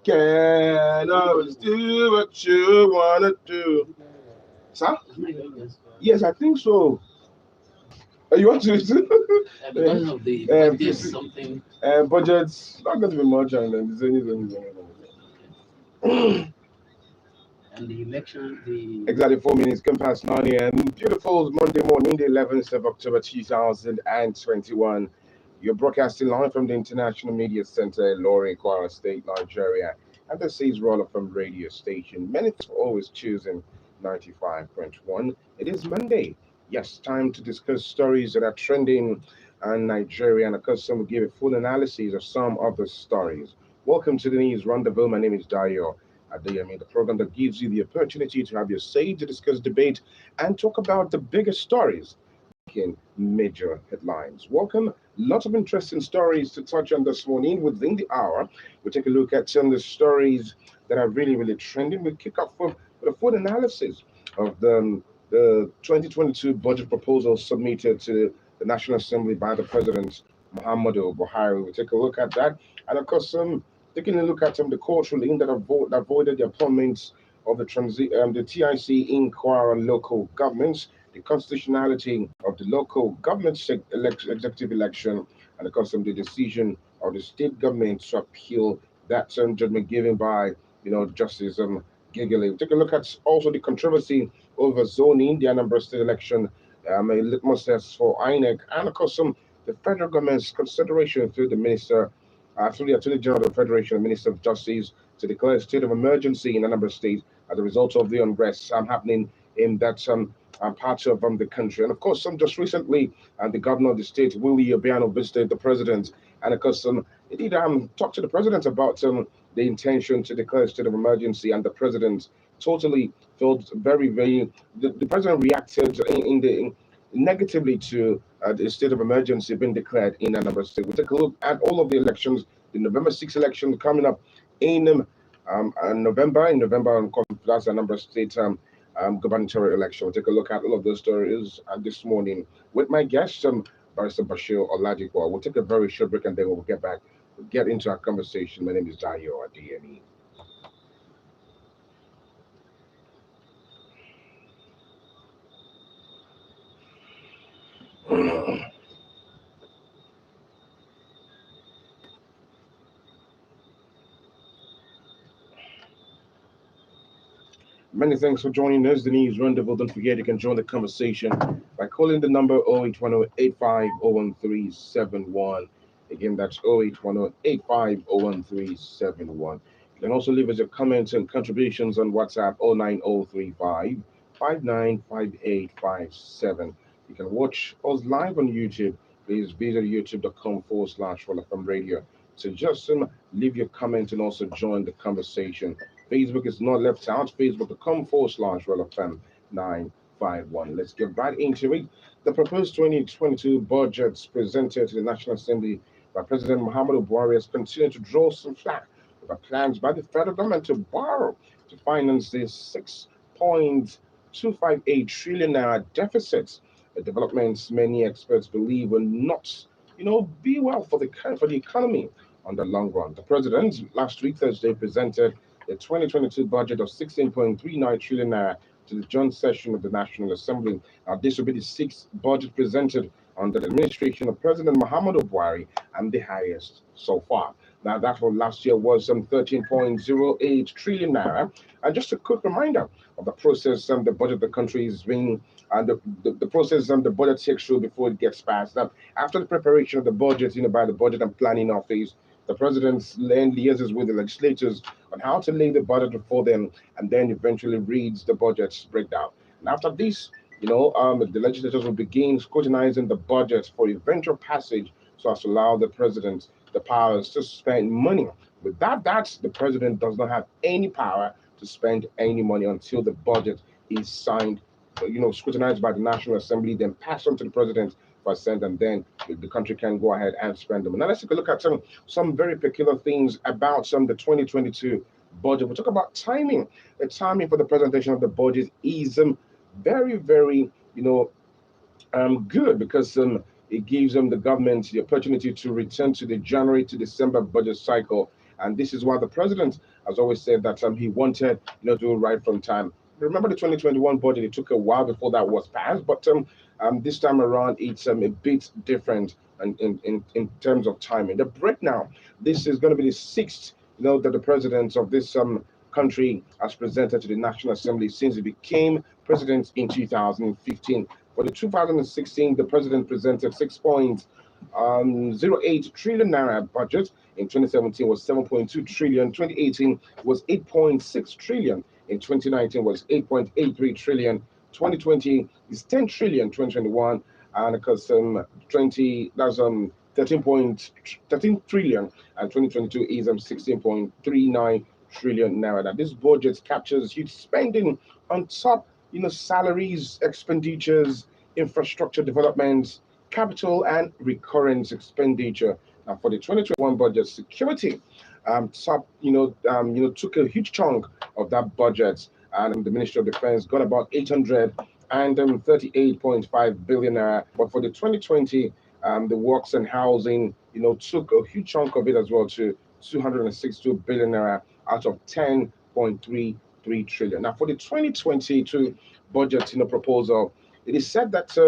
can always do what you wanna do. Sir? Yes, I think so. You want to? Because of the budget, Please, something. budget's not going to be much, and then there's And the election, the exactly 4 minutes come past 9 a.m. Beautiful Monday morning, the 11th of October 2021. You're broadcasting live from the International Media Center in Lorry, Kwara State, Nigeria. And this is Roller from Radio Station. Many thanks for always choosing 95.1. It is Monday. Yes, time to discuss stories that are trending in Nigeria. And of course, some will give a full analysis of some of the stories. Welcome to the News Rendezvous. My name is Dayo. Adeyemi, the program that gives you the opportunity to have your say, to discuss, debate, and talk about the biggest stories making major headlines. Welcome. Lots of interesting stories to touch on this morning within the hour. We'll take a look at some of the stories that are really, really trending. We'll kick off with a full analysis of the 2022 budget proposal submitted to the National Assembly by the President Muhammadu Buhari. We'll take a look at that. And of course, taking a look at the court ruling that avoided the appointments of the TIC in Kwara local governments, the constitutionality of the local government executive election, and of course the decision of the state government to appeal that judgment given by Justice Giggley. Take a look at also the controversy over zoning, the Anambra state election, a litmus test for INEC, and of course the federal government's consideration through the minister through the Attorney General of the Federation and Minister of Justice to declare a state of emergency in a number of states as a result of the unrest happening in that parts of the country. And of course, just recently, the governor of the state, Willie Obiano, visited the president, and of course, he did talk to the president about the intention to declare a state of emergency, and the president totally felt very, very. The president reacted negatively to the state of emergency being declared in Anambra State. We'll take a look at all of the elections, the November 6th election coming up in November. In November, of course, that's Anambra State gubernatorial election. We'll take a look at all of those stories this morning with my guest, Barrister Bashir Oladipo. We'll take a very short break and then we'll get back, get into our conversation. My name is Dayo Adeyemi. Many thanks for joining us. The News Rendezvous. Don't forget you can join the conversation by calling the number 0810-8501-371. Again, that's 0810-8501-371. You can also leave us your comments and contributions on WhatsApp 09035 595857. You can watch us live on YouTube. Please visit youtube.com/FM radio. So just leave your comment and also join the conversation. Facebook is not left out. Facebook.com/RelFM 951. Let's get right into it. The proposed 2022 budgets presented to the National Assembly by President Muhammadu Buhari has continued to draw some flack over plans by the federal government to borrow to finance the 6.258 trillion naira deficits. The developments many experts believe will not, be well for the economy on the long run. The president last week Thursday presented the 2022 budget of 16.39 trillion naira to the joint session of the National Assembly. Now, this will be the sixth budget presented under the administration of President Muhammadu Buhari and the highest so far. Now, that for last year was 13.08 trillion naira. And just a quick reminder of the process the budget the country is being and the process the budget takes through before it gets passed. Now, after the preparation of the budget, by the Budget and Planning Office, the president liaises with the legislators on how to lay the budget before them, and then eventually reads the budget's breakdown. And after this, the legislators will begin scrutinizing the budget for eventual passage, so as to allow the president the powers to spend money. Without that, the president does not have any power to spend any money until the budget is signed, scrutinized by the National Assembly, then passed on to the president for assent, and then the country can go ahead and spend them. Now let's take a look at some very peculiar things about the 2022 budget. We'll talk about timing. The timing for the presentation of the budget is very, very, good, because it gives the government the opportunity to return to the January to December budget cycle And this is why the president has always said that he wanted to right from time. Remember the 2021 budget? It took a while before that was passed, but this time around it's a bit different in terms of timing. The break now. This is going to be the sixth that the president of this country has presented to the National Assembly since he became president in 2015. For the 2016, the president presented 6.08 trillion naira budget. In 2017 was 7.2 trillion. 2018 was 8.6 trillion. In 2019 was 8.83 trillion. 2020 is 10 trillion. 2021 and because 20 that's 13 trillion, and 2022 is 16.39 trillion naira. Now this budget captures huge spending on top salaries, expenditures, infrastructure developments, capital and recurrent expenditure. Now for the 2021 budget, security top took a huge chunk of that budget, and the Ministry of Defense got about 838.5 billion naira. But for the 2020, the works and housing took a huge chunk of it as well, to 262 billion naira out of 10.33 trillion. Now for the 2022 budget proposal, it is said that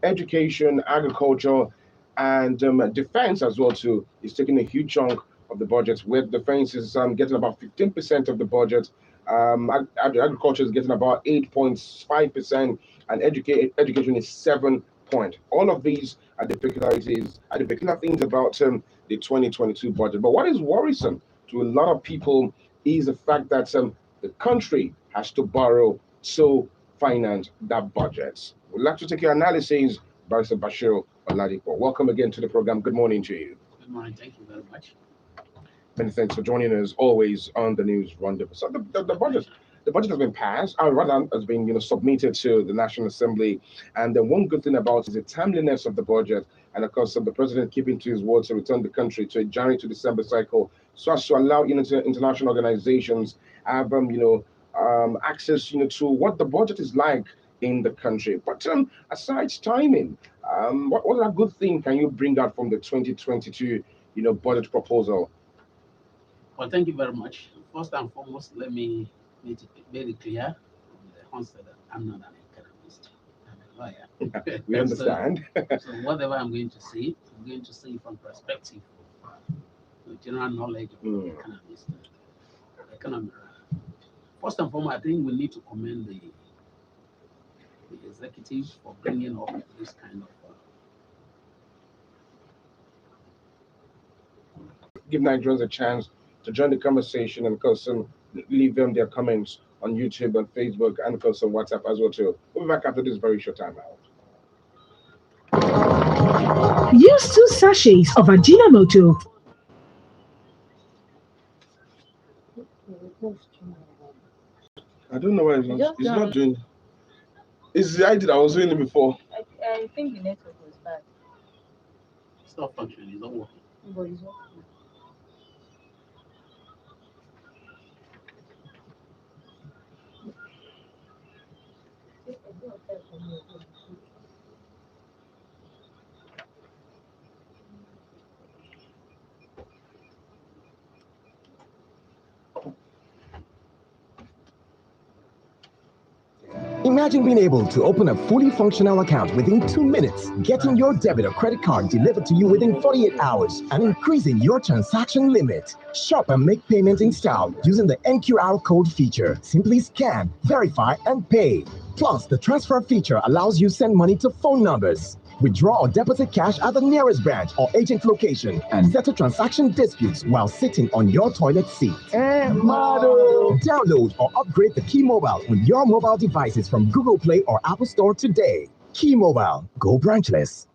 education, agriculture, and defense as well too is taking a huge chunk of the budget, where defense is getting about 15% of the budget. Agriculture is getting about 8.5%, and education is 7 point. All of these are the peculiarities, are the peculiar things about the 2022 budget. But what is worrisome to a lot of people is the fact that the country has to borrow to finance that budget. We'd like to take your analysis, Barrister Bashir Oladipo. Welcome again to the program. Good morning to you. Good morning. Thank you very much. Many thanks for joining us always on the news rendezvous. So the budget has been passed, or rather has been submitted to the National Assembly. And the one good thing about it is the timeliness of the budget, and of course the president keeping to his word to return the country to a January to December cycle, so as to allow international organizations have access to what the budget is like in the country. But aside timing, what other good thing can you bring out from the 2022 budget proposal? Well, thank you very much. First and foremost, let me make it very clear from the onset that I'm not an economist. I'm a lawyer. We understand. So whatever I'm going to say, I'm going to say from perspective of general knowledge of economists, economy. First and foremost, I think we need to commend the executive for bringing up this kind of give Nigerians a chance to join the conversation, and of course leave them their comments on YouTube and Facebook, and of course on WhatsApp as well too. We'll be back after this very short time out. Use 2 sachets of Ajinomoto. I don't know why it's not doing. It's the idea that I was doing it before. I think the network was bad. it's not functioning, it's not working. But it's working. Imagine being able to open a fully functional account within 2 minutes, getting your debit or credit card delivered to you within 48 hours, and increasing your transaction limit. Shop and make payment in style using the NQR code feature. Simply scan, verify, and pay. Plus, the transfer feature allows you send money to phone numbers, withdraw or deposit cash at the nearest branch or agent location, and settle transaction disputes while sitting on your toilet seat. Download or upgrade the Key Mobile with your mobile devices from Google Play or Apple Store today. Key Mobile, go branchless.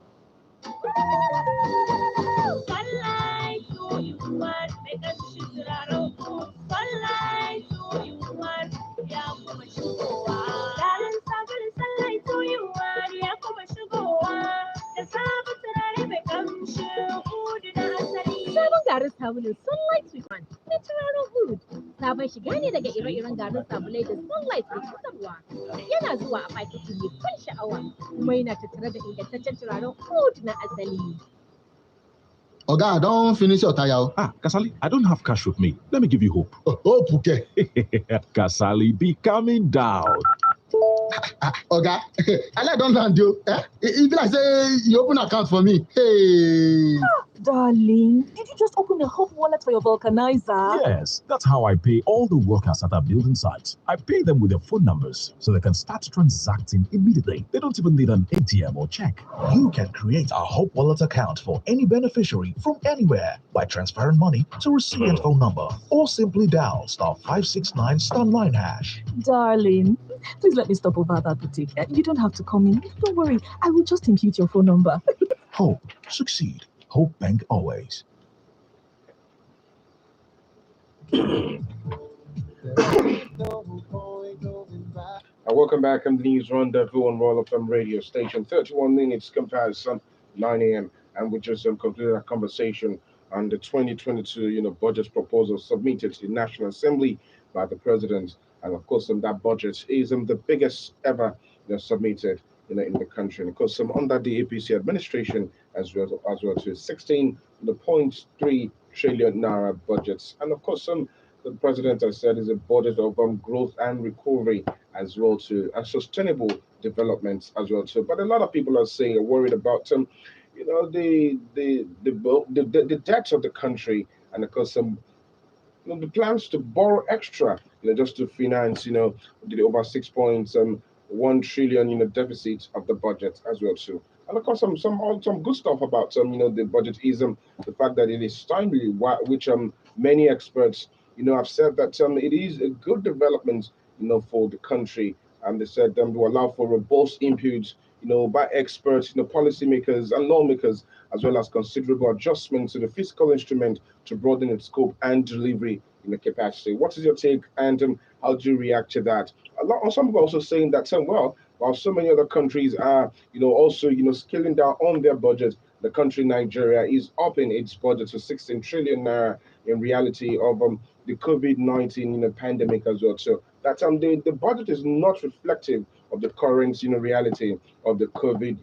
Sabon garin sabulun Sunlight with One na turaren Hood. Sabon shiga ne daga ire-iren garin sabulai da Sunlight ke fitarwa. Yana zuwa a fakiti mai ban sha'awa kuma yana tattare da ingantaccen turaren Hood na asali. Oga, don't finish your tire. Kasali, I don't have cash with me. Let me give you hope. Oh, okay. Kasali, be calming down. Oga, I don't land you. If I say you open account for me, hey. Darling, did you just open a hot wallet for your vulcanizer? Yes, that's how I pay all the workers at our building sites. I pay them with their phone numbers so they can start transacting immediately. They don't even need an ATM or check. You can create a Hope Wallet account for any beneficiary from anywhere by transferring money to recipient phone number or simply dial *569*9#. Darling, please let me stop over at that boutique. You don't have to come in. Don't worry, I will just impute your phone number. Hope, succeed. Hope Bank always. And welcome back on the News Rendezvous on Royal FM radio station. 31 minutes comparison, 9 a.m. And we just concluded our conversation on the 2022, budget proposal submitted to the National Assembly by the President. And of course, that budget is the biggest ever submitted in the country. And of course, under the APC administration as well to 16.3 trillion naira budgets. And of course, the president has said is a budget of growth and recovery as well too, and sustainable development as well too. But a lot of people are worried about the debt of the country, and of course the plans to borrow extra, just to finance, the over 6.1 trillion, deficit of the budget as well too. And of course, some good stuff about the budget is the fact that it is timely, which many experts have said that it is a good development, for the country. And they said to allow for robust inputs, by experts, policymakers and lawmakers, as well as considerable adjustments to the fiscal instrument to broaden its scope and delivery in the capacity. What is your take, and how do you react to that? Some people are also saying that, while so many other countries are, also, scaling down on their budget, the country Nigeria is upping its budget to 16 trillion naira in reality of the COVID-19 pandemic as well. So that the budget is not reflective of the current reality of the COVID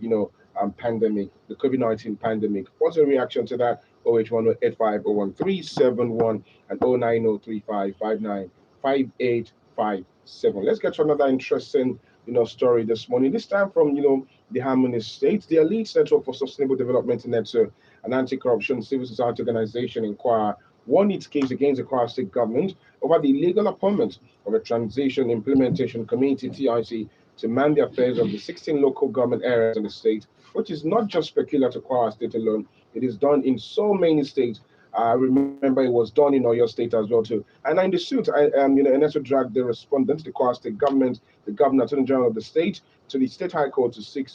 pandemic, the COVID-19 pandemic. What's your reaction to that? 081850137 and 09035595857. Let's get to another interesting story this morning. This time from the Harmony State. The Elite Network for Sustainable Development Network, an anti-corruption civil society organization in Kwara, won its case against the Kwara State government over the illegal appointment of a Transition Implementation Committee (TIC) to man the affairs of the 16 local government areas in the state, which is not just peculiar to Kwara State alone. It is done in so many states. I remember it was done in Oyo State as well too. And in the suit, NSO dragged the respondents, the Kwara State government, the governor, attorney general of the state, to the State High Court to seek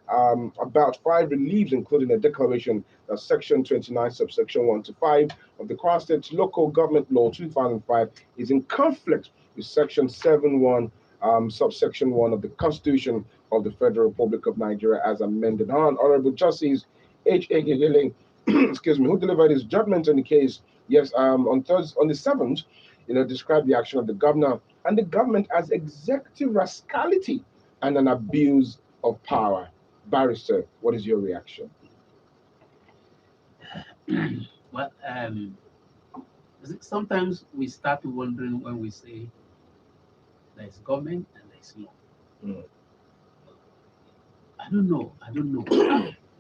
about 5 reliefs, including a declaration that Section 29, subsection 1 to 5 of the Kwara State Local Government Law 2005 is in conflict with Section 7(1), subsection 1 of the Constitution of the Federal Republic of Nigeria as amended. Honorable Justice H.A. Gegele, excuse me, who delivered his judgment on the case, on the 7th, described the action of the governor and the government as executive rascality and an abuse of power. Barrister, what is your reaction? Well, sometimes we start wondering when we say there's government and there's law. I don't know.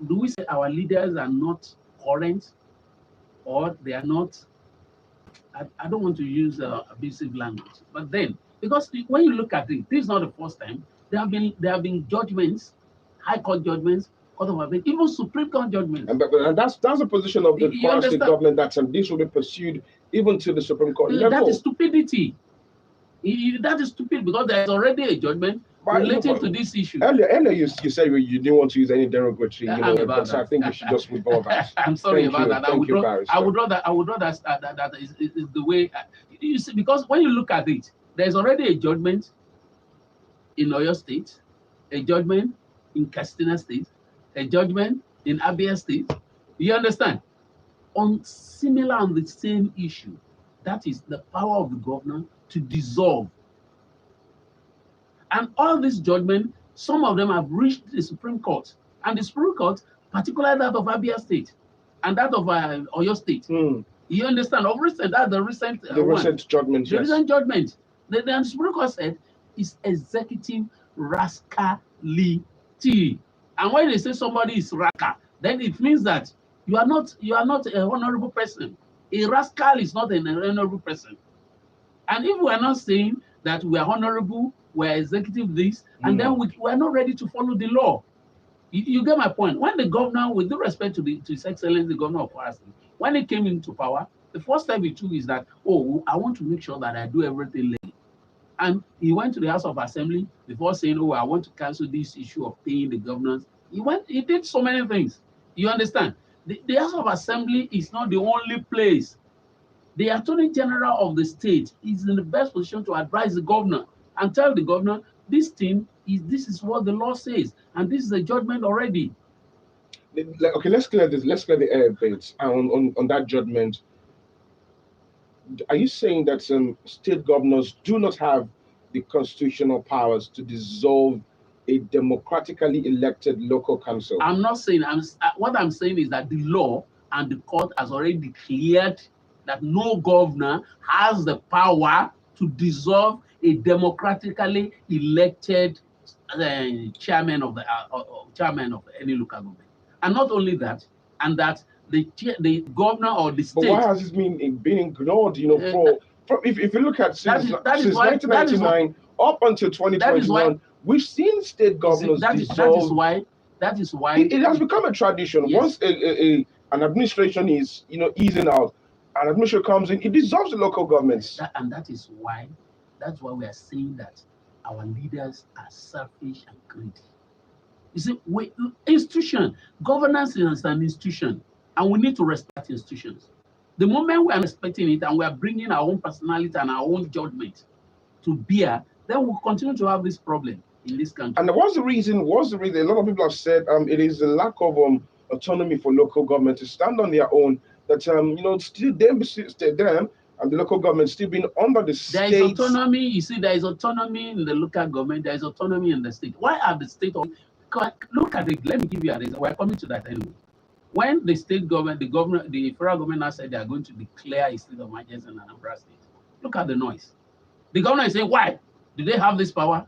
Do we say our leaders are not current, or they are not? I don't want to use abusive language, but then, because when you look at it, this is not the first time. There have been judgments, High Court judgments, Court of Appeal, even Supreme Court judgments. And that's the position of the Kwara State government, that this will be pursued even to the Supreme Court level. That is stupidity. That is stupid, because there is already a judgment relating to this issue. Earlier you said you didn't want to use any derogatory, but I think you should just withdraw that. I'm sorry about that. I would rather that is the way you see, because when you look at it, there's already a judgment in Oyo State, a judgment in Katsina State, a judgment in Abia State. You understand? On the same issue, that is the power of the governor to dissolve. And all these judgments, some of them have reached the Supreme Court, and the Supreme Court, particularly that of Abia State, and that of Oyo State. You understand? Of recent, that's the recent recent judgment. The recent judgment. The Supreme Court said is executive rascality. And when they say somebody is rascal, then it means that you are not a honorable person. A rascal is not an honorable person. And if we are not saying that we are honorable, we are executive this, and then we are not ready to follow the law. You get my point. When the governor, with due respect to His Excellency, the governor of Kwara State, when he came into power, the first step he took is that, oh, I want to make sure that I do everything legally. And he went to the House of Assembly before saying, oh, I want to cancel this issue of paying the governors. He did so many things. You understand? The House of Assembly is not the only place. The Attorney General of the state is in the best position to advise the governor and tell the governor, this is what the law says, and this is a judgment already. Okay, let's clear this. Let's clear the air a bit on that judgment. Are you saying that state governors do not have the constitutional powers to dissolve a democratically elected local council? I'm not saying. What I'm saying is that the law and the court has already declared that no governor has the power to dissolve a democratically elected chairman of any local government. And not only that, and that the governor or the state. But why has this been ignored? You know, if you look at since 1999 up until 2021, we've seen state governors dissolve. That is why it has become a tradition. Yes. Once an administration is easing out, an administration comes in, it dissolves the local governments. That's why we are saying that our leaders are selfish and greedy. You see, governance is an institution, and we need to respect institutions. The moment we are respecting it and we are bringing our own personality and our own judgment to bear, then we'll continue to have this problem in this country. And what's the reason? A lot of people have said it is the lack of autonomy for local government to stand on their own. That still them and the local government still being under the state. There is autonomy. You see, there is autonomy in the local government. There is autonomy in the state. Why are the state? Look at it. Let me give you a reason. We're coming to that anyway. When the state government, the federal government now said they are going to declare a state of emergency in Anambra State. Look at the noise. The governor is saying, why? Do they have this power?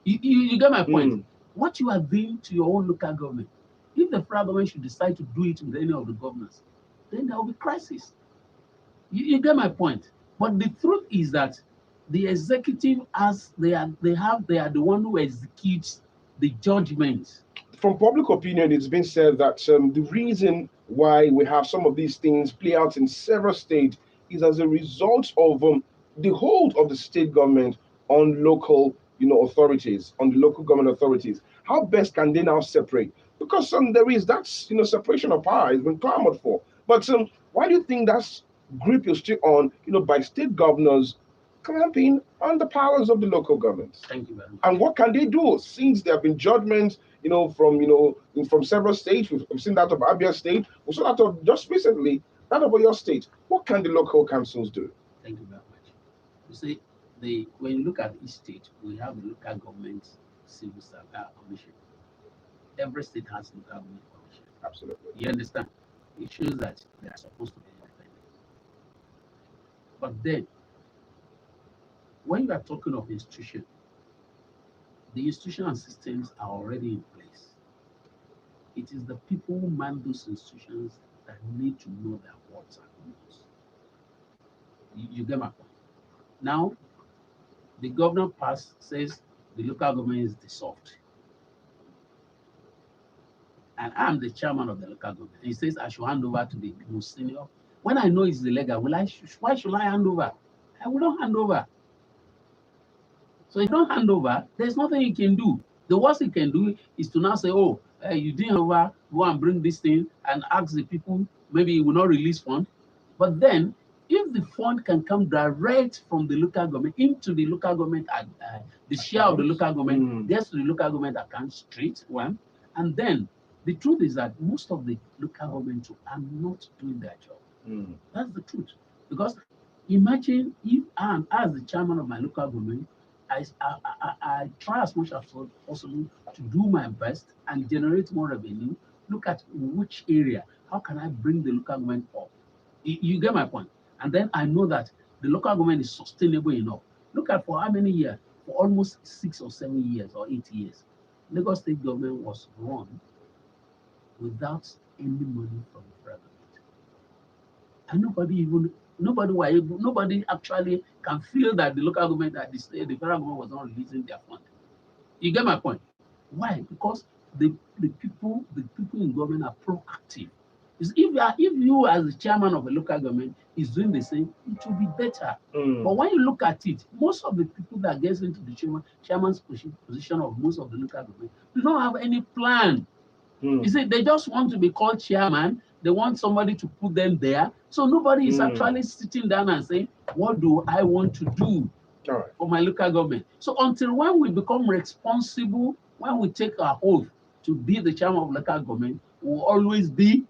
You get my point. What you are doing to your own local government, if the federal government should decide to do it with any of the governors, then there will be crisis. You get my point. But the truth is that the executive, they are the one who executes the judgment. From public opinion, it's been said that the reason why we have some of these things play out in several states is as a result of the hold of the state government on local, authorities, on the local government authorities. How best can they now separate? Because there is that, separation of power has been clamored for. But why do you think that's grip is still on, by state governors clamping on the powers of the local governments? Thank you very much. And what can they do since there have been judgments, from several states? We've seen that of Abia State. We saw that of just recently that of your state. What can the local councils do? Thank you very much. You see, when you look at each state, we have the local government civil service commission. Every state has local government commission. Absolutely. You understand? It shows that they are supposed to be independent. But then, when you are talking of institution, the institutional systems are already in place. It is the people who man those institutions that need to know their wants and needs. You get my point. Now, the governor says the local government is dissolved. And I'm the chairman of the local government. He says I should hand over to the most senior. When I know it's illegal, why should I hand over? I will not hand over. So if you don't hand over, there's nothing you can do. The worst you can do is to now say, oh, you didn't hand over, go and bring this thing and ask the people, maybe you will not release fund. But then, if the fund can come direct from the local government into the local government, the share of the local government gets to the local government account straight, one, and then the truth is that most of the local governments are not doing their job. That's the truth. Because imagine if as the chairman of my local government, I try as much as possible to do my best and generate more revenue. Look at which area, how can I bring the local government up? You get my point? And then I know that the local government is sustainable enough. Look at for how many years? For almost 6 or 7 years or 8 years, Lagos state government was run without any money from the federal government. And nobody actually can feel that the local government, that the federal government was not releasing their fund. You get my point? Why? Because the people in government are proactive. If you as the chairman of a local government is doing the same, it will be better. But when you look at it, most of the people that gets into the chairman's position of most of the local government do not have any plan. You see, they just want to be called chairman. They want somebody to put them there. So nobody is actually sitting down and saying, what do I want to do for my local government? So until when we become responsible, when we take our oath to be the chairman of local government, we will always be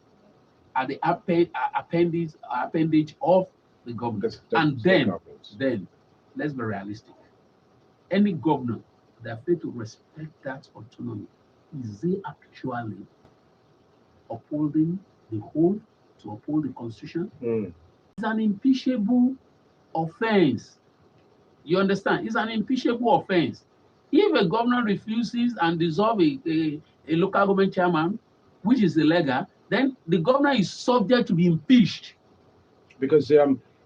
at the appendage of the government. And then, let's be realistic. Any governor that fails to respect that autonomy, is they actually upholding the oath to uphold the constitution? It's an impeachable offense. You understand? It's an impeachable offense. If a governor refuses and dissolves a local government chairman, which is illegal, then the governor is subject to be impeached. Because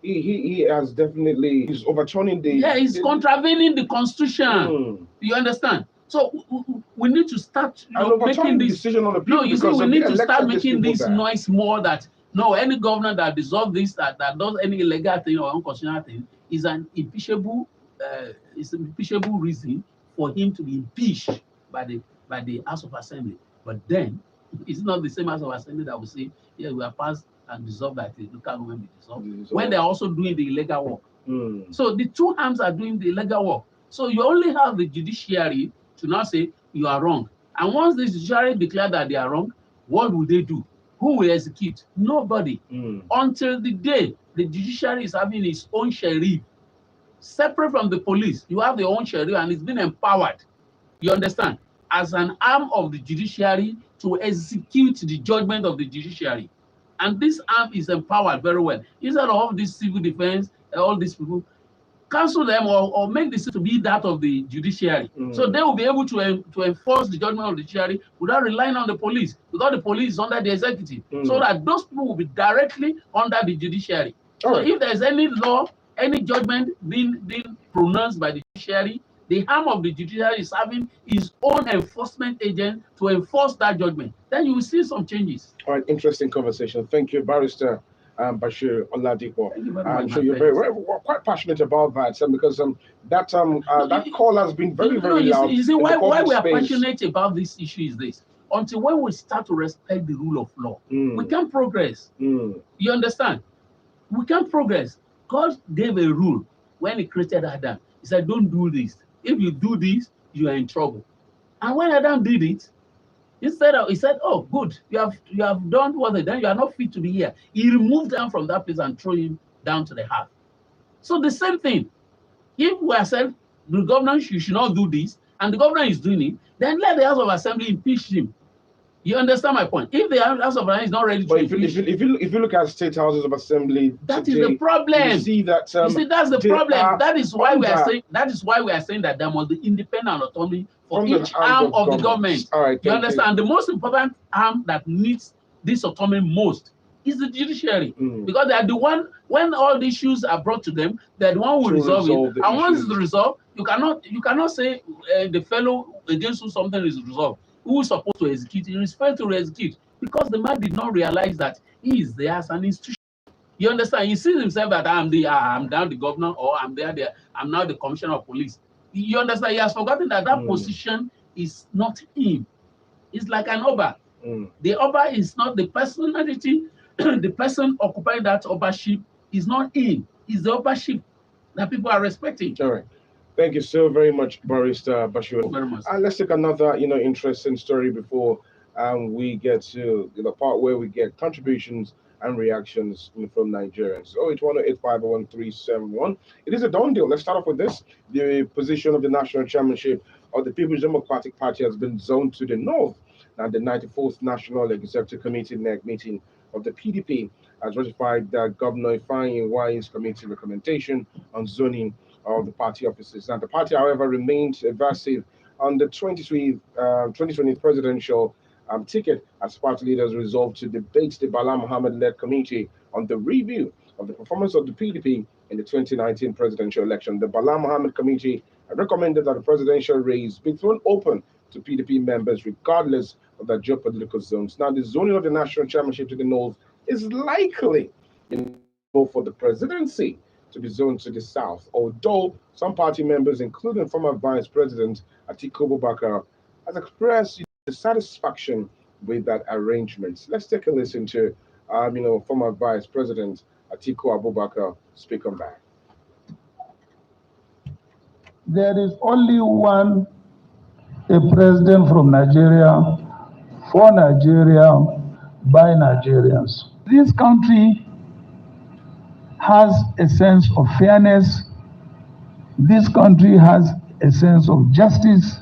he has definitely, he's overturning he's contravening the constitution. You understand? So we need to start making this decision on the people. No, you see, we need to start making this noise more that any governor that dissolves this, that does any illegal thing or unconstitutional thing, is an impeachable reason for him to be impeached by the House of Assembly. But then it's not the same House of Assembly that will say, yeah, we are passed and dissolved that the local government be dissolved, when they're also doing the illegal work. So the two arms are doing the illegal work. So you only have the judiciary to now say you are wrong. And once the judiciary declare that they are wrong, what will they do? Who will execute? Nobody. Until the day the judiciary is having its own sheriff, separate from the police. You have your own sheriff and it's been empowered, you understand, as an arm of the judiciary to execute the judgment of the judiciary. And this arm is empowered very well. Instead of all this civil defense, all these people, cancel them or make this to be that of the judiciary. So they will be able to enforce the judgment of the judiciary without relying on the police, because the police is under the executive. So that those people will be directly under the judiciary. So if there's any law, any judgment being pronounced by the judiciary, the arm of the judiciary is having his own enforcement agent to enforce that judgment. Then you will see some changes. All right, interesting conversation. Thank you, Barrister Bashir Oladipo. I'm sure you're very quite passionate about that, because that call has been very loud. You see why we are passionate about this issue is this: until when we start to respect the rule of law, we can progress. You understand? We can progress. God gave a rule when He created Adam. He said, "Don't do this. If you do this, you are in trouble." And when Adam did it, he said, "Oh, good. You have done what they done. You are not fit to be here." He removed them from that place and threw him down to the heart. So the same thing. If we are saying the governor should not do this, and the governor is doing it, then let the House of Assembly impeach him. You understand my point? If the House of Assembly is not ready to impeach, if you look at state houses of assembly, that is the problem. You see that. That's the problem. That is why we are saying. That is why we are saying that there must be independent autonomy for each arm of the government. All right, you understand? The most important arm that needs this autonomy most is the judiciary, because they are the one. When all the issues are brought to them, they're the one who resolve it. And once it's resolved, you cannot say the fellow against whom something is resolved, who is supposed to execute, he is failed to execute, because the man did not realize that he is there as an institution. You understand? He sees himself that I'm now the governor, or I'm now the commissioner of police. You understand? He has forgotten that position is not him. It's like an Oba. The Oba is not the personality. The person occupying that Obaship is not him. It's the Obaship that people are respecting. All right. Thank you so very much, Barrister Bashir. Very much. Let's take another, interesting story before we get to the part where we get contributions and reactions from Nigerians. 08108511371. It is a done deal. Let's start off with this. The position of the national chairmanship of the People's Democratic Party has been zoned to the north. Now, the 94th National Executive Committee NEC meeting of the PDP has ratified Governor Ifeanyi Wai's committee recommendation on zoning of the party offices. Now, the party, however, remained evasive on the 2020 presidential ticket as party leaders resolved to debate the Bala Mohammed-led committee on the review of the performance of the PDP in the 2019 presidential election. The Bala Mohammed committee recommended that the presidential race be thrown open to PDP members regardless of their geopolitical zones. Now, the zoning of the national chairmanship to the north is likely for the presidency to be zoned to the south, although some party members, including former Vice President Atiku Abubakar, has expressed dissatisfaction with that arrangement. Let's take a listen to former Vice President Atiku Abubakar speak on that. There is only a president from Nigeria, for Nigeria, by Nigerians. This country has a sense of fairness. This country has a sense of justice.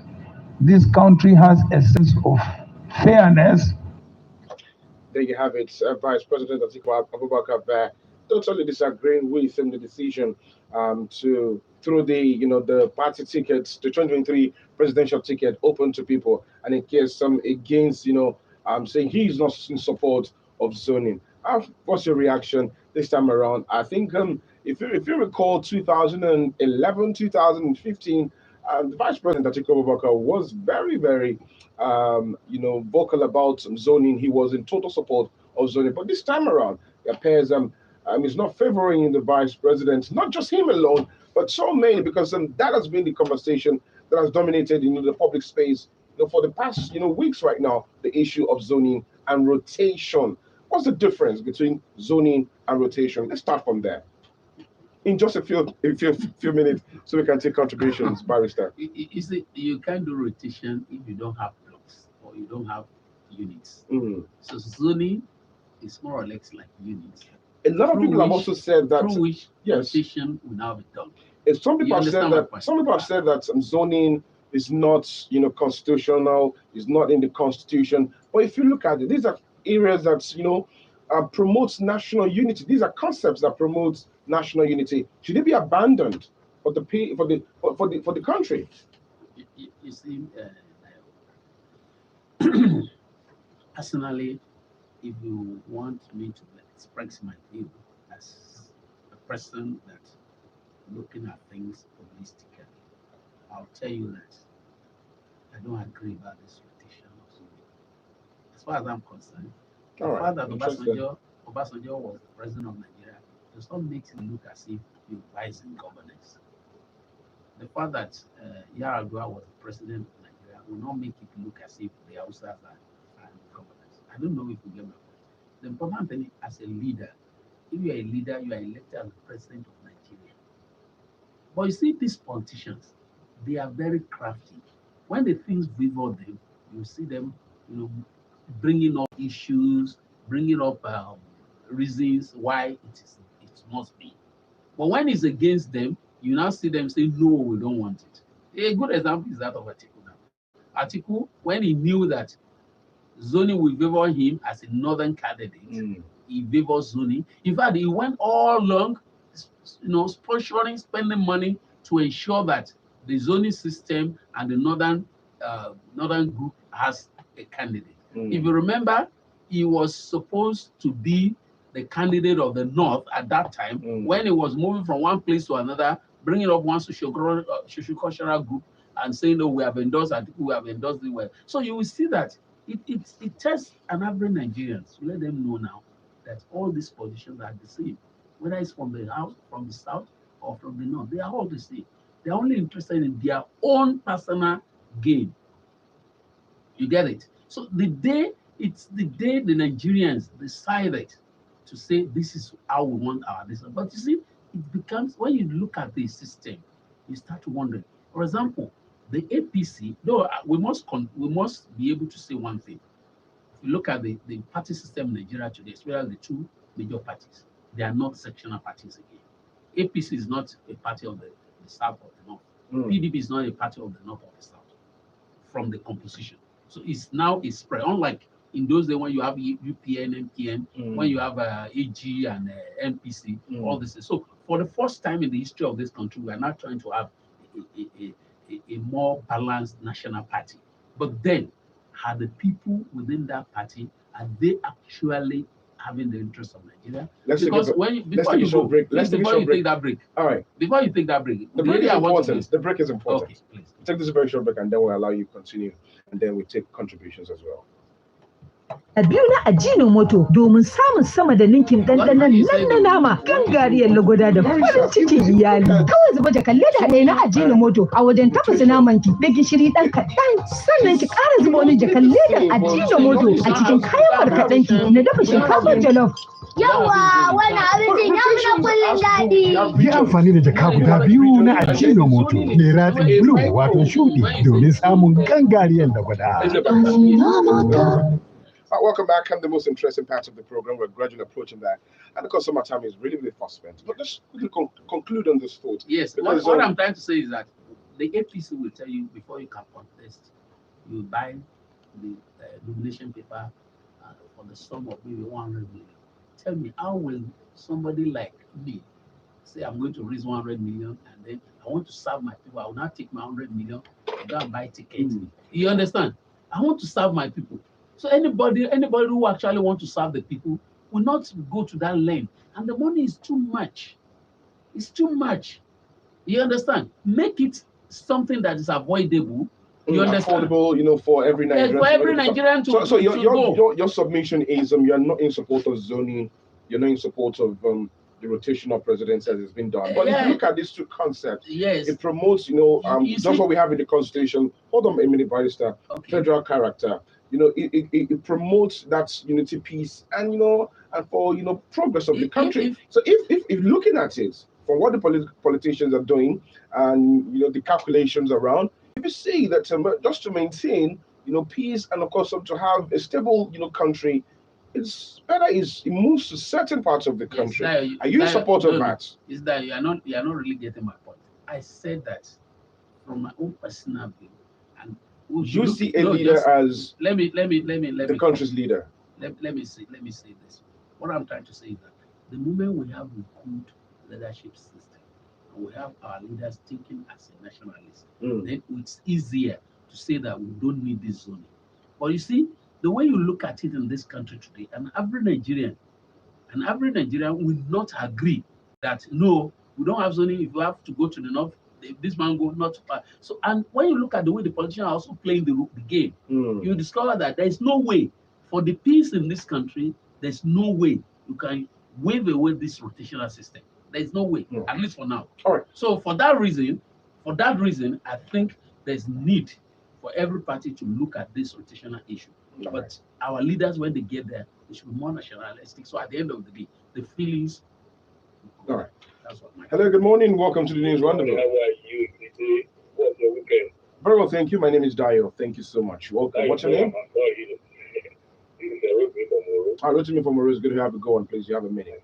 This country has a sense of fairness. There you have it, Vice President Atiku Abubakar there, totally disagreeing with the decision to through the party tickets, the 2023 presidential ticket open to people, and in case some against saying he's not in support of zoning. What's your reaction this time around? I think if you recall 2011, 2015, the Vice President Atiku Abubakar was very, very vocal about zoning. He was in total support of zoning, but this time around, it appears he's not favoring the Vice President, not just him alone, but so many, because that has been the conversation that has dominated the public space for the past weeks right now, the issue of zoning and rotation. What's the difference between zoning and rotation? Let's start from there. In just a few minutes, so we can take contributions, Barrister. You see, you can't do rotation if you don't have blocks or you don't have units. So zoning is more or less like units. A lot of people have also said that through which rotation will now be done. Some people have said that zoning is not constitutional, is not in the constitution. But if you look at it, these are areas that promotes national unity. These are concepts that promote national unity. Should they be abandoned for the country? You see, personally, if you want me to express my view as a person that looking at things holistically, I'll tell you that I don't agree about this rotation of zoning. As far as I'm concerned, the fact that Obasanjo was the president of Nigeria does not make it look as if he was in governance. The fact that Yar'Adua was the president of Nigeria will not make it look as if the Hausas are in governance. I don't know if you get my point. The important thing as a leader, if you are a leader, you are elected as the president of Nigeria. But you see, these politicians, they are very crafty. When the things favor them, you see them, bringing up issues, bringing up reasons why it must be. But when it's against them, you now see them say, no, we don't want it. A good example is that of Atiku now. Atiku, when he knew that zoning will favor him as a northern candidate, he favored zoning. In fact, he went all along, sponsoring, spending money to ensure that the zoning system and the northern group has a candidate. If you remember, he was supposed to be the candidate of the North at that time when he was moving from one place to another, bringing up one socio-cultural group and saying, "Oh, we have endorsed it well." So you will see that it tests an average Nigerian to let them know now that all these positions are the same, whether it's from the house, from the south, or from the north. They are all the same. They're only interested in their own personal gain. You get it? So the day the Nigerians decided to say this is how we want our business. But you see, it becomes, when you look at the system, you start to wonder. For example, the APC, though we must be able to say one thing. If you look at the party system in Nigeria today, especially the two major parties, they are not sectional parties again. APC is not a party of the south or the north. PDP is not a party of the north or the south from the composition. So it's now a spread. Unlike in those days when you have UPN, MPN, when you have AG and NPC, all this. So for the first time in the history of this country, we are now trying to have a more balanced national party. But then, are the people within that party, are they actually having the interest of Nigeria? Because before you take that break. All right. Before you take that break, the break is important. The break is important. Okay, please. Take this very short break, and then we'll allow you to continue, and then we take contributions as well. A biyu na Ajinomoto domin samun sama da ninkin ɗanɗanon nan na nama gangariyar lagoda da farin cikin iyali. Kawai zuba jakalle da ɗaya na Ajinomoto a wajen tafasa naman ki da gishiri ɗan kaɗan, sannan ki ƙara zuba wani jakalle da Ajinomoto a cikin kayan markaɗen ki na dafa shinkafar jollof. Yawa, wannan abincin ya fi na kullum daɗi. Yi amfani da jaka guda biyu na Ajinomoto mai ratsin blue wato shuɗi domin samun gangariyar lagoda. Welcome back. I'm the most interesting part of the program. We're gradually approaching that. And because some of our time is really, really fast spent. But let's quickly conclude on this thought. Yes, because what I'm trying to say is that the APC will tell you before you can contest, you buy the nomination paper for the sum of maybe 100 million. Tell me, how will somebody like me say I'm going to raise 100 million and then I want to serve my people? I will not take my 100 million and go and buy tickets. You understand? I want to serve my people. So anybody who actually wants to serve the people will not go to that lane. And the money is too much. It's too much. You understand? Make it something that is avoidable. You understand? Affordable, for every Nigerian. For every Nigerian to So your submission is you're not in support of zoning. You're not in support of the rotation of presidents as it's been done. But if you look at these two concepts, it promotes, just what we have in the Constitution. Hold on a minute, Barrister. Federal character. It promotes that unity, peace, and and for progress of the country. So if looking at it from what the politicians are doing and the calculations around, if you see that just to maintain peace and of course to have a stable country, it's better it moves to certain parts of the country. Are you in support of that? Is that you are not really getting my point. I said that from my own personal view. And you see a leader as let me the country's leader. Let me say this. What I'm trying to say is that the moment we have a good leadership system and we have our leaders thinking as a nationalist, then it's easier to say that we don't need this zoning. But you see, the way you look at it in this country today, an average Nigerian will not agree that no, we don't have zoning. If you have to go to the north, this man go not far. So, and when you look at the way the politicians are also playing the game, you discover that there is no way for the peace in this country. There's no way you can wave away this rotational system. There is no way, at least for now. All right. So for that reason, I think there's need for every party to look at this rotational issue. But our leaders, when they get there, they should be more nationalistic. So at the end of the day, the feelings. All right. That's what my. Hello, good morning. Welcome to the News Rendezvous. How are you today? What's your weekend? Very well, thank you. My name is Dayo. Thank you so much. Welcome. What's your name? Rotimi from Morose. Good to have you go on, please. You have a minute.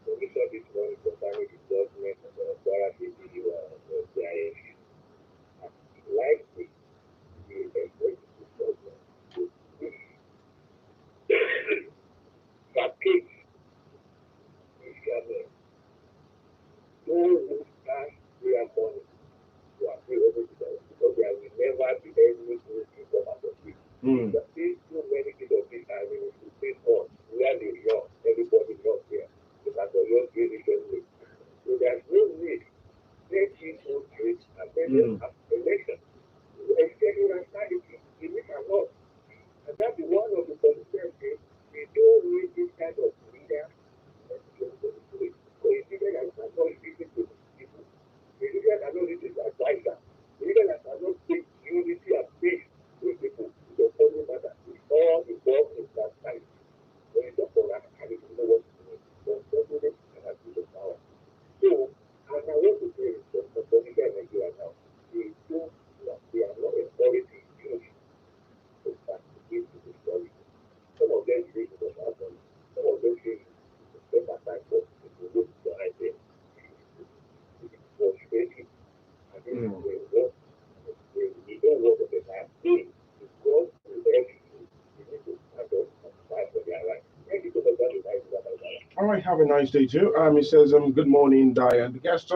have a nice day too. He says, good morning, Diane. The guest,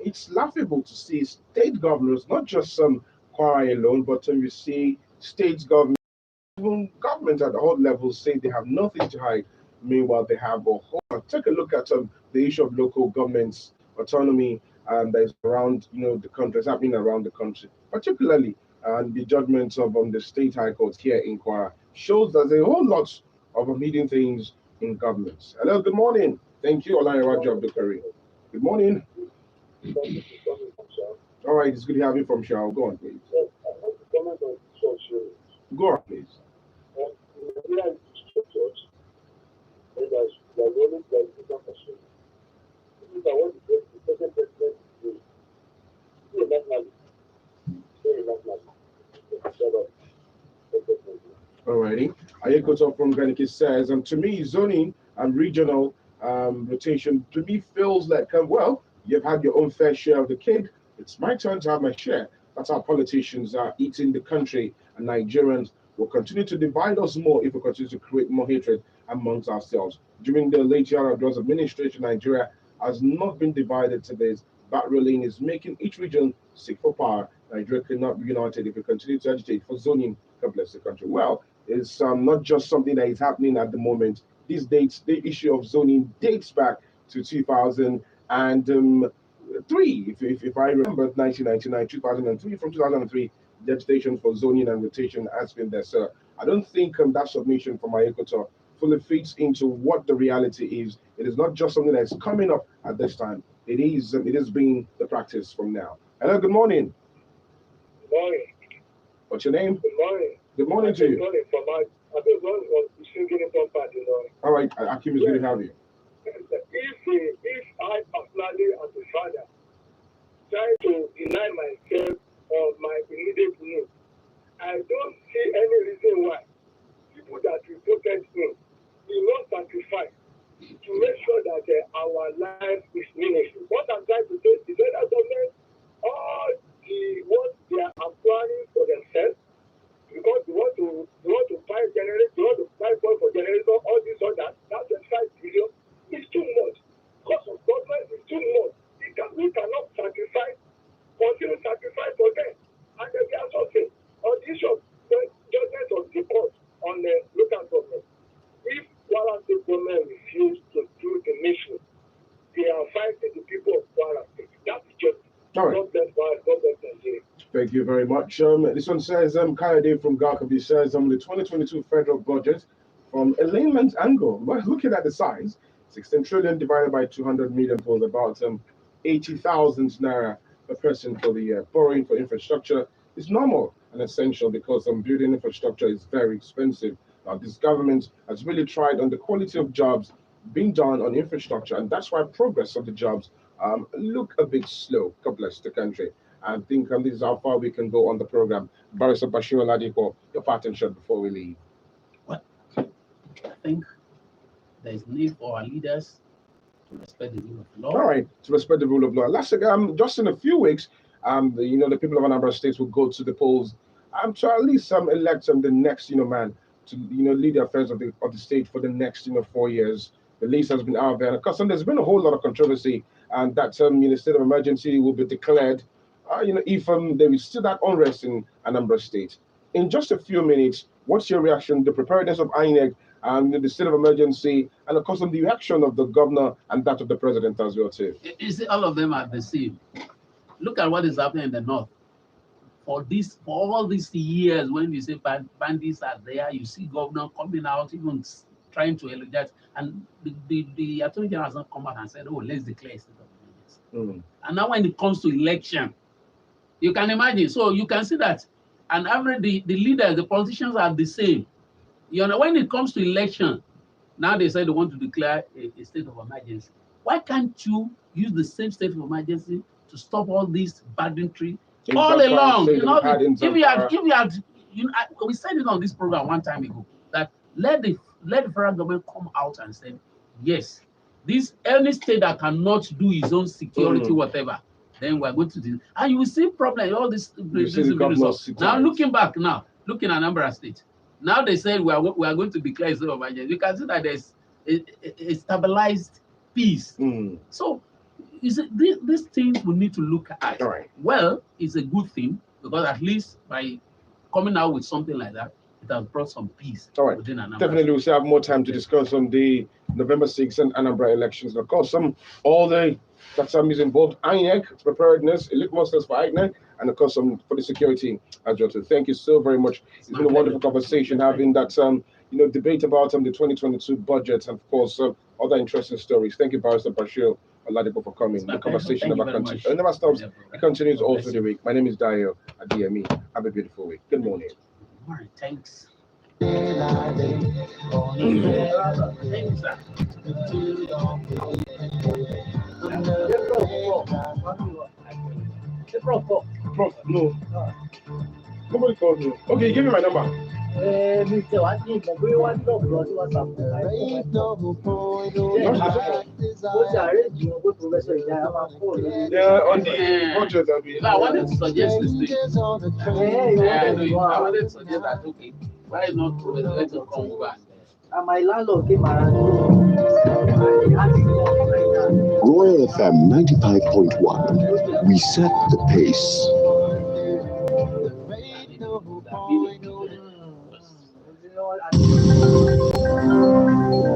it's laughable to see state governors, not just some Kwara alone, but you see state government, even governments at all levels say they have nothing to hide. Meanwhile, they have a whole. Take a look at the issue of local governments autonomy that is around the country, it's happening around the country, particularly the judgments of the state high court here in Kwara shows that there's a whole lot of hidden things in governments. Hello, good morning. Thank you, Olaiwaju Abdulkarim. Good morning. All right, it's good to have you from Shao. Go on, please. Go on, please. Alrighty. Ayekoto from Granike says, to me, zoning and regional rotation to me feels like, well, you've had your own fair share of the cake. It's my turn to have my share. That's how politicians are eating the country, and Nigerians will continue to divide us more if we continue to create more hatred amongst ourselves. During the late Yar'Adua's administration, Nigeria has not been divided to this. Bat rolling is making each region seek for power. Nigeria cannot be united if we continue to agitate for zoning. God bless the country. Well, it's not just something that is happening at the moment. These dates, the issue of zoning dates back to 2003. If I remember, 1999, 2003. From 2003, legislation for zoning and rotation has been there. So I don't think that submission from Ayekoto fully fits into what the reality is. It is not just something that's coming up at this time. It is being the practice from now. Hello, good morning. Good morning. What's your name? Good morning. Good morning to you. Good morning. All right, Akim, is good to have you. If I personally, as a father, try to deny myself of my immediate needs, I don't see any reason why people that reported me will not sacrifice to make sure that our life is meaningful. What I'm trying to say is the federal government, all what they are acquiring for themselves, because they want to buy generators, they want to buy oil for generators, all this, all that 25 billion is too much. Cost of government is too much. We cannot sacrifice, continue to sacrifice for them. And then they are suffering on the issue of judgment of the court on the local government. If Kwara State government refuse to do the mission, they are fighting the people of Kwara State. That's just all right. God bless Nigeria. Thank you very much. This one says, Kayode from Garkabi says, the 2022 federal budget, from a layman's angle, well, looking at the size, 16 trillion divided by 200 million for about 80,000 naira per person for the year. Borrowing for infrastructure is normal and essential because building infrastructure is very expensive. Now, this government has really tried on the quality of jobs being done on infrastructure, and that's why progress of the jobs look a bit slow. God bless the country. I think this is how far we can go on the program. Barrister Bashir Oladipo, your parting shot before we leave. Well, I think there is need for our leaders to respect the rule of law. All right, to respect the rule of law. Last just in a few weeks, the people of Anambra State will go to the polls to at least elect the next man to lead the affairs of the state for the next 4 years. The list has been out there, and of course, there's been a whole lot of controversy, and that state of emergency will be declared. If there is still that unrest in Anambra State. In just a few minutes, what's your reaction? The preparedness of INEC and the state of emergency, and of course, the reaction of the governor and that of the president as well too. You see, all of them are the same. Look at what is happening in the north. For all these years, when you say bandits are there, you see governor coming out, even trying to elect, and the attorney general has not come out and said, "Oh, let's declare a state of emergency." And now, when it comes to election, you can imagine. So you can see that, and the leaders, the politicians are the same. When it comes to election, now they say they want to declare a state of emergency. Why can't you use the same state of emergency to stop all these banditry all along? If you had, we said it on this program one time ago that let the federal government come out and say, yes, any state that cannot do its own security, whatever, then we're going to do. And you will see problem. All this. Now looking back, looking at Anambra State, now they said we are going to declare a state of emergency. You can see that there's a stabilized peace. So you see, these things we need to look at. All right. Well, it's a good thing because at least by coming out with something like that, it has brought some peace within Anambra. Definitely, we'll have more time to discuss on the November 6th and Anambra elections. Of course, all the that some is involved, INEC, preparedness, elite monsters for INEC, and of course some for the security as well. So thank you so very much. It's been a wonderful conversation having that debate about the 2022 budget and of course other interesting stories. Thank you, Barrister Bashir Oladipo, for coming. The conversation never stops. It continues all through the week. My name is Adedayo Adeyemi. Have a beautiful week. Good morning. All right, thanks. Prof, no. Nobody called me. Okay, give me my number. Yeah, on the budget that we. I wanted to suggest this thing. I wanted to suggest that, okay, why not let them come over? And my landlord came around. Royal FM 95.1. We set the pace.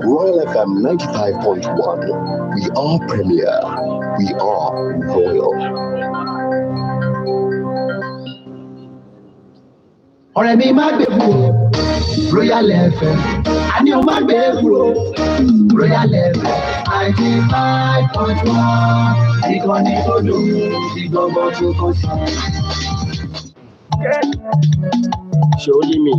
Royal FM 95.1. We are premier. We are royal. Ọ̀rẹ́ mi má gbé kúrò Royal FM, àní o má gbé kúrò Royal FM 95.1. Ìkànnì tó dùn ìgbọ̀ngàn tó kàn sí. Surely me.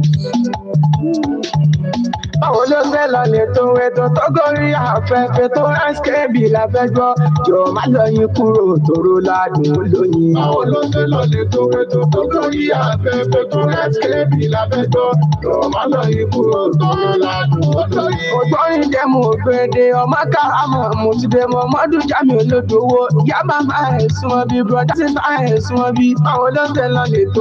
Báwo ló fẹ́ lọ lètò ètò tó gorí afẹ́fẹ́ tó ẹ́skéèbì láfẹ́jọ́ jọ má lọ yín kúrò tòró ládùn lóyìn. Báwo ló fẹ́ lọ lètò ètò tó gorí afẹ́fẹ́ tó ẹ́skéèbì láfẹ́jọ́ jọ má lọ yín kúrò tòró ládùn lóyìn. Ògbóyin jẹ́ mo gbèdé ọmọ káàmọ̀ mo ti dé mọ́ mọ́dún jámi olódòwò ìyá bàbá ẹ̀ súnmọ́ bí bùrọ̀dá sí bá ẹ̀ súnmọ́ bí. Báwo ló fẹ́ lọ lètò